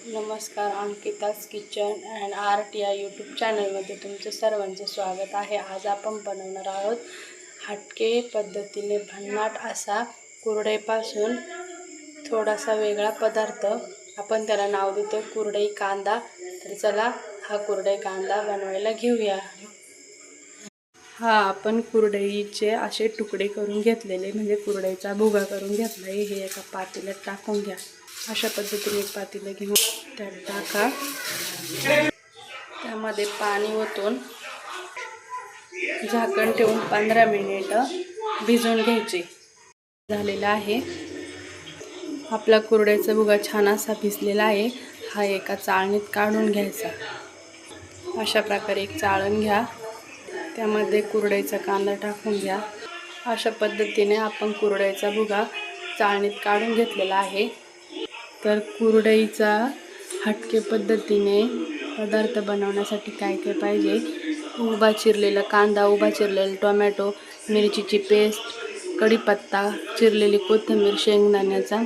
नमस्कार, अंकिताज kitchen and art या YouTube चॅनलमध्ये तुमचं सर्वांचं स्वागत आहे। आज आपण बनवणार आहोत हटके पद्धतीने भन्नाट असा कुरडईपासून थोडासा वेगळा पदार्थ। आपण त्याला नाव देतो कुरडई कांदा। तर चला हा कुरडई कांदा बनवायला घेऊया। हा आपण कुरडईचे असे तुकडे करून घेतलेले, म्हणजे कुरडईचा भुगा करून घेतला आहे। हे एका पातेल्यात टाकून घ्या। अशा पद्धतीने एक पातेलं घेऊन त्यात टाका। त्यामध्ये पाणी ओतून झाकण ठेवून 15 मिनिटं भिजवून घ्यायचे। झालेला आहे आपला कुरडईचा भुगा छान असा भिजलेला आहे। हा एका चाळणीत काढून घ्यायचा। अशा प्रकारे एक चाळण घ्या, त्यामध्ये कुरडईचा कांदा टाकून घ्या। अशा पद्धतीने आपण कुरडईचा भुगा चाळणीत काढून घेतलेला आहे। तर कुरडईचा हटके पद्धतीने पदार्थ बनवण्यासाठी काय काय पाहिजे? उभा चिरलेला कांदा, उभा चिरलेला टोमॅटो, मिरचीची पेस्ट, कढीपत्ता, चिरलेली कोथिंबीर, शेंगदाण्याचा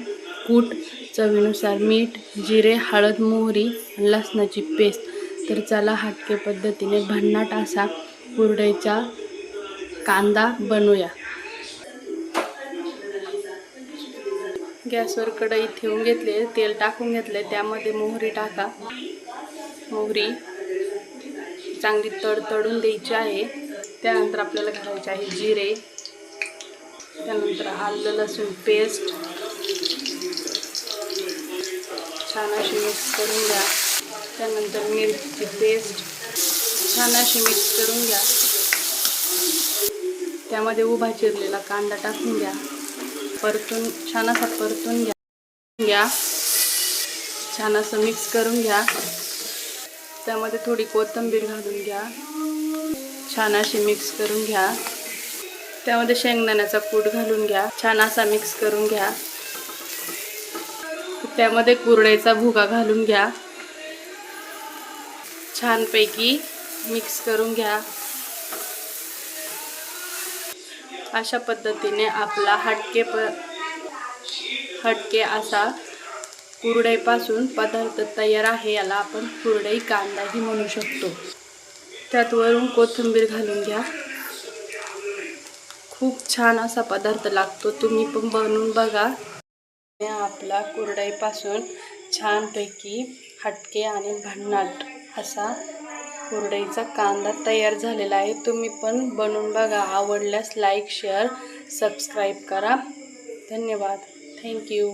कूट, चवीनुसार मीठ, जिरे, हळद, मोहरी, लसणाची पेस्ट। तर चला हटके पद्धतीने भन्नाट असा कुरडईचा कांदा बनवूया। गॅसवर कढई ठेवून घेतले, तेल टाकून घेतले, त्यामध्ये मोहरी टाका। मोहरी चांगली तडतडून द्यायची आहे। त्यानंतर आपल्याला घालायचे आहे जिरे, त्यानंतर आलं लसूण पेस्ट छान अशी मिक्स करून घ्या। त्यानंतर मिरचीची पेस्ट छान अशी मिक्स करून घ्या। त्यामध्ये उभा चिरलेला कांदा टाकून घ्या। परतून छान असा परतून घ्या। छान असं मिक्स करून घ्या। त्यामध्ये थोडी कोथिंबीर घालून घ्या। छान अशी मिक्स करून घ्या। त्यामध्ये शेंगदाण्याचा कूट घालून घ्या। छान असा मिक्स करून घ्या। त्यामध्ये कुरडईचा भुगा घालून घ्या। छानपैकी मिक्स करून घ्या। अशा पद्धतीने आपला हटके असा कुरडईपासून पदार्थ तयार आहे। याला आपण कुरडई कांदाही म्हणू शकतो। त्यात वरून कोथिंबीर घालून घ्या। खूप छान असा पदार्थ लागतो, तुम्ही पण बनवून बघा। आपला कुरडईपासून छानपैकी हटके आणि भन्नाट असा कुरडईचा कांदा तयार झालेला आहे। तुम्ही पण बनवून बघा। आवडल्यास लाईक, शेअर, सबस्क्राईब करा। धन्यवाद। थँक्यू।